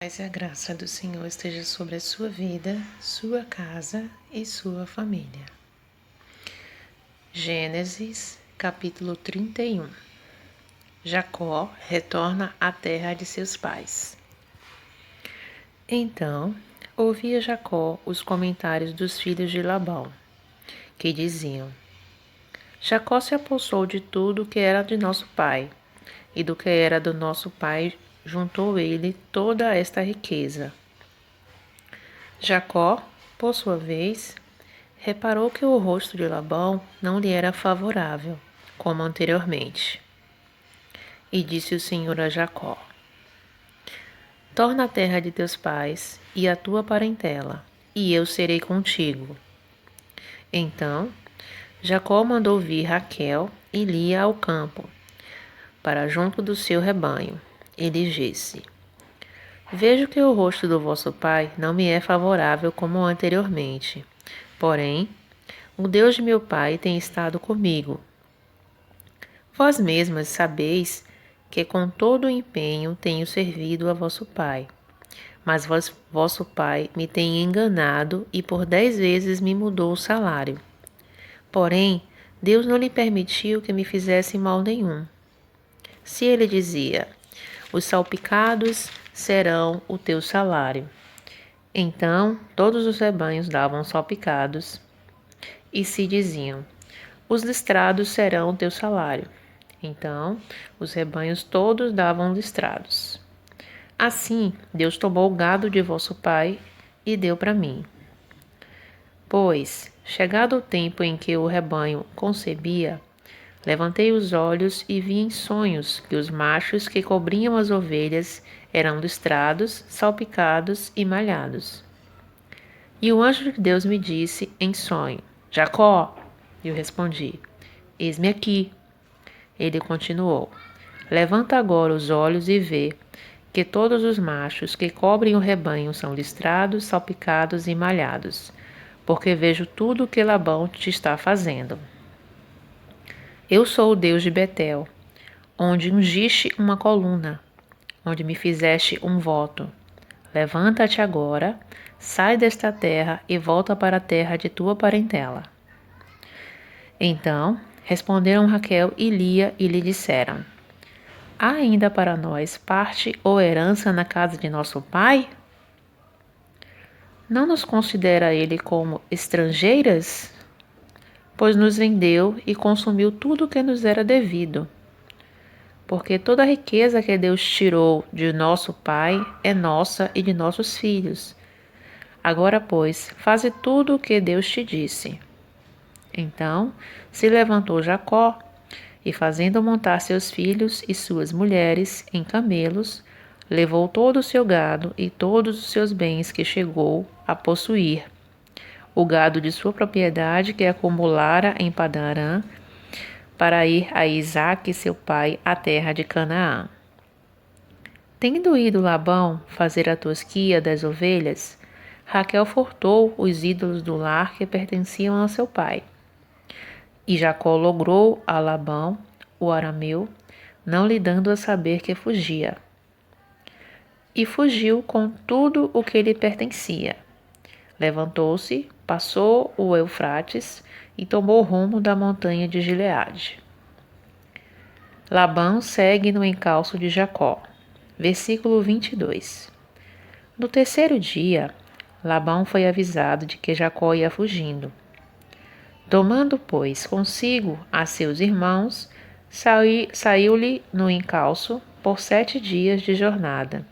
Paz e a graça do Senhor esteja sobre a sua vida, sua casa e sua família. Gênesis, capítulo 31. Jacó retorna à terra de seus pais. Então, ouvia Jacó os comentários dos filhos de Labão, que diziam: Jacó se apossou de tudo que era de nosso pai, e do que era do nosso pai juntou ele toda esta riqueza. Jacó, por sua vez, reparou que o rosto de Labão não lhe era favorável, como anteriormente. E disse o Senhor a Jacó: Torna a terra de teus pais e a tua parentela, e eu serei contigo. Então, Jacó mandou vir Raquel e Lia ao campo, para junto do seu rebanho, e lhe disse: Vejo que o rosto do vosso pai não me é favorável como anteriormente. Porém, o Deus de meu pai tem estado comigo. Vós mesmas sabeis que com todo o empenho tenho servido a vosso pai. Mas vosso pai me tem enganado e por 10 vezes me mudou o salário. Porém, Deus não lhe permitiu que me fizesse mal nenhum. Se ele dizia: os salpicados serão o teu salário. Então todos os rebanhos davam salpicados, e se diziam: os listrados serão o teu salário. Então os rebanhos todos davam listrados. Assim Deus tomou o gado de vosso pai e deu para mim. Pois, chegado o tempo em que o rebanho concebia, levantei os olhos e vi em sonhos que os machos que cobriam as ovelhas eram listrados, salpicados e malhados. E o anjo de Deus me disse em sonho: Jacó! Eu respondi: Eis-me aqui. Ele continuou: Levanta agora os olhos e vê que todos os machos que cobrem o rebanho são listrados, salpicados e malhados, porque vejo tudo o que Labão te está fazendo. Eu sou o Deus de Betel, onde ungiste uma coluna, onde me fizeste um voto. Levanta-te agora, sai desta terra e volta para a terra de tua parentela. Então responderam Raquel e Lia e lhe disseram: Há ainda para nós parte ou herança na casa de nosso pai? Não nos considera ele como estrangeiras? Pois nos vendeu e consumiu tudo o que nos era devido. Porque toda a riqueza que Deus tirou de nosso pai é nossa e de nossos filhos. Agora, pois, faze tudo o que Deus te disse. Então se levantou Jacó, e fazendo montar seus filhos e suas mulheres em camelos, levou todo o seu gado e todos os seus bens que chegou a possuir, o gado de sua propriedade que acumulara em Padan-aram, para ir a Isaque seu pai à terra de Canaã. Tendo ido Labão fazer a tosquia das ovelhas, Raquel furtou os ídolos do lar que pertenciam a seu pai. E Jacó logrou a Labão, o arameu, não lhe dando a saber que fugia. E fugiu com tudo o que lhe pertencia. Levantou-se, passou o Eufrates e tomou o rumo da montanha de Gileade. Labão segue no encalço de Jacó. Versículo 22. No terceiro dia, Labão foi avisado de que Jacó ia fugindo. Tomando, pois, consigo a seus irmãos, saiu-lhe no encalço por 7 dias de jornada,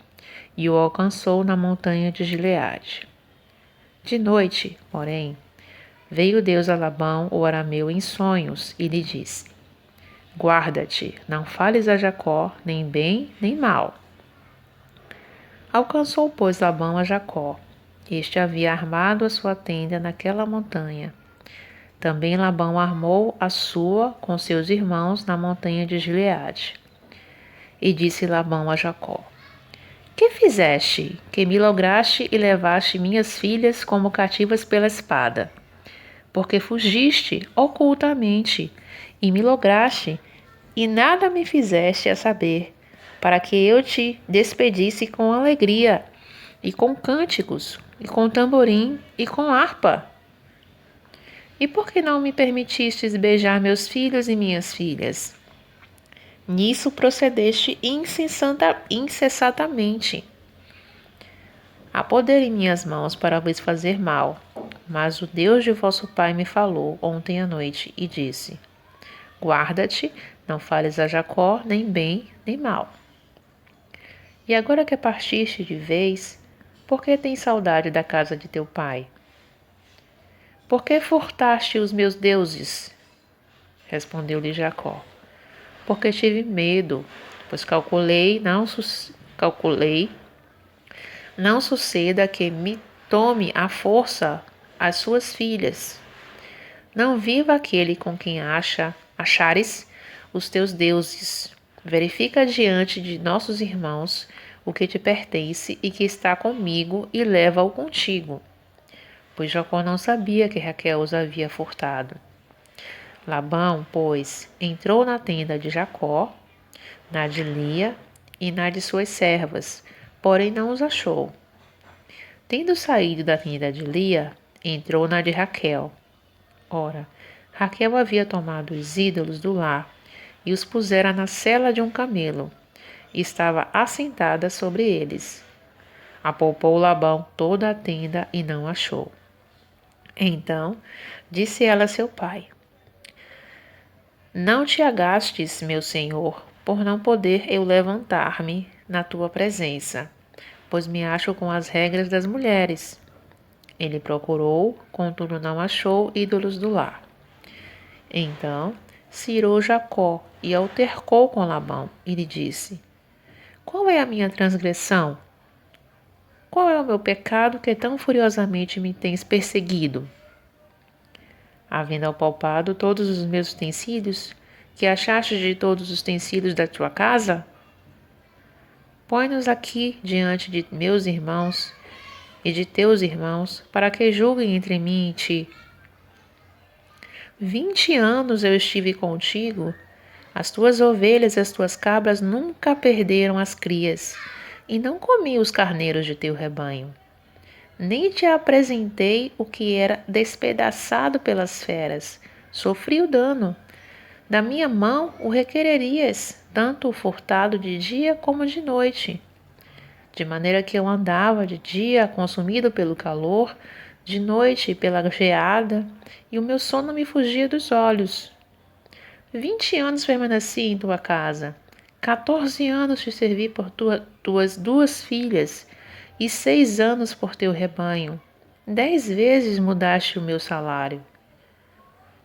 e o alcançou na montanha de Gileade. De noite, porém, veio Deus a Labão, o arameu, em sonhos, e lhe disse: Guarda-te, não fales a Jacó, nem bem, nem mal. Alcançou, pois, Labão a Jacó. Este havia armado a sua tenda naquela montanha. Também Labão armou a sua com seus irmãos na montanha de Gileade. E disse Labão a Jacó: Que fizeste, que me lograste e levaste minhas filhas como cativas pela espada? Porque fugiste ocultamente e me lograste, e nada me fizeste a saber, para que eu te despedisse com alegria e com cânticos, e com tamborim, e com harpa? E por que não me permitistes beijar meus filhos e minhas filhas? Nisso procedeste incessantemente. Há poder em minhas mãos para vos fazer mal, mas o Deus de vosso pai me falou ontem à noite e disse: Guarda-te, não fales a Jacó nem bem nem mal. E agora que partiste de vez, por que tens saudade da casa de teu pai? Por que furtaste os meus deuses? Respondeu-lhe Jacó. Porque tive medo, pois calculei, não suceda que me tome à força as suas filhas. Não viva aquele com quem achares os teus deuses. Verifica diante de nossos irmãos o que te pertence e que está comigo e leva-o contigo. Pois Jacó não sabia que Raquel os havia furtado. Labão, pois, entrou na tenda de Jacó, na de Lia e na de suas servas, porém não os achou. Tendo saído da tenda de Lia, entrou na de Raquel. Ora, Raquel havia tomado os ídolos do lar e os pusera na sela de um camelo, e estava assentada sobre eles. Apalpou Labão toda a tenda e não achou. Então disse ela a seu pai: Não te agastes, meu senhor, por não poder eu levantar-me na tua presença, pois me acho com as regras das mulheres. Ele procurou, contudo não achou ídolos do lar. Então se irou Jacó e altercou com Labão e lhe disse: Qual é a minha transgressão? Qual é o meu pecado que tão furiosamente me tens perseguido? Havendo apalpado todos os meus utensílios, que achaste de todos os utensílios da tua casa? Põe-nos aqui diante de meus irmãos e de teus irmãos, para que julguem entre mim e ti. 20 anos eu estive contigo, as tuas ovelhas e as tuas cabras nunca perderam as crias, e não comi os carneiros de teu rebanho. Nem te apresentei o que era despedaçado pelas feras. Sofri o dano. Da minha mão o requererias, tanto o furtado de dia como de noite. De maneira que eu andava de dia consumido pelo calor, de noite pela geada, e o meu sono me fugia dos olhos. 20 anos permaneci em tua casa. 14 anos te servi por tuas 2 filhas, e 6 anos por teu rebanho. 10 vezes mudaste o meu salário.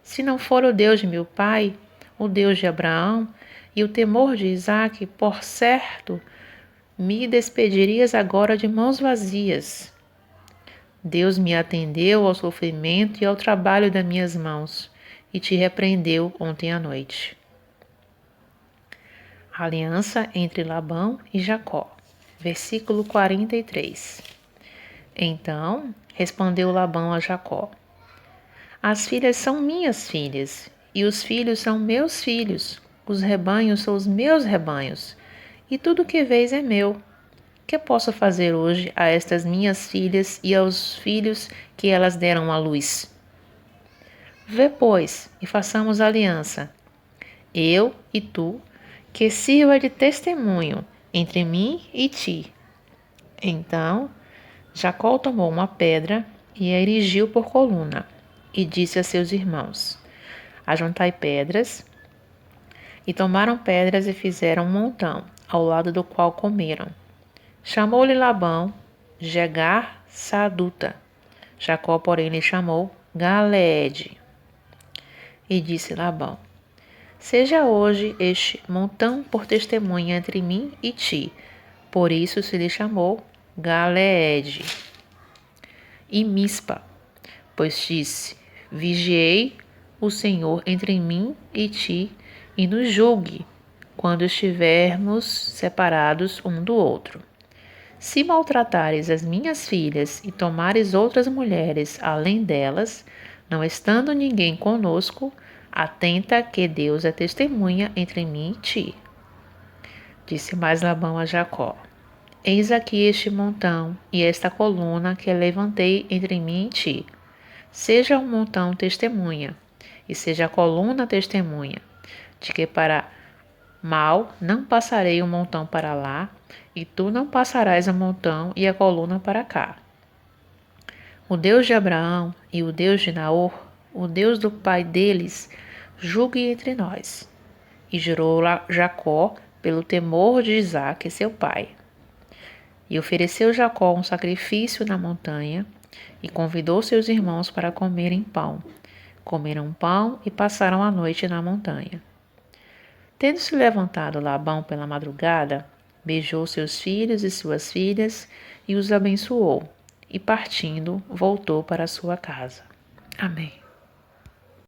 Se não for o Deus de meu pai, o Deus de Abraão e o temor de Isaque, por certo, me despedirias agora de mãos vazias. Deus me atendeu ao sofrimento e ao trabalho das minhas mãos, e te repreendeu ontem à noite. Aliança entre Labão e Jacó. Versículo 43. Então respondeu Labão a Jacó: As filhas são minhas filhas, e os filhos são meus filhos, os rebanhos são os meus rebanhos, e tudo que vês é meu. Que posso fazer hoje a estas minhas filhas e aos filhos que elas deram à luz? Vê, pois, e façamos aliança, eu e tu, que sirva de testemunho entre mim e ti. Então Jacó tomou uma pedra e a erigiu por coluna, e disse a seus irmãos: Ajuntai pedras. E tomaram pedras e fizeram um montão, ao lado do qual comeram. Chamou-lhe Labão Jegar Saduta. Jacó, porém, lhe chamou Galeede. E disse Labão: Seja hoje este montão por testemunha entre mim e ti. Por isso se lhe chamou Galeede. E Mispa, pois disse: Vigiei o Senhor entre mim e ti, e nos julgue, quando estivermos separados um do outro. Se maltratares as minhas filhas e tomares outras mulheres além delas, não estando ninguém conosco, atenta que Deus é testemunha entre mim e ti. Disse mais Labão a Jacó: Eis aqui este montão e esta coluna que levantei entre mim e ti. Seja o montão testemunha, e seja a coluna testemunha, de que para mal não passarei o montão para lá, e tu não passarás o montão e a coluna para cá. O Deus de Abraão e o Deus de Naor, o Deus do pai deles, julgue entre nós. E jurou Jacó pelo temor de Isaque, seu pai. E ofereceu Jacó um sacrifício na montanha, e convidou seus irmãos para comerem pão. Comeram pão e passaram a noite na montanha. Tendo-se levantado Labão pela madrugada, beijou seus filhos e suas filhas e os abençoou, e partindo, voltou para sua casa. Amém.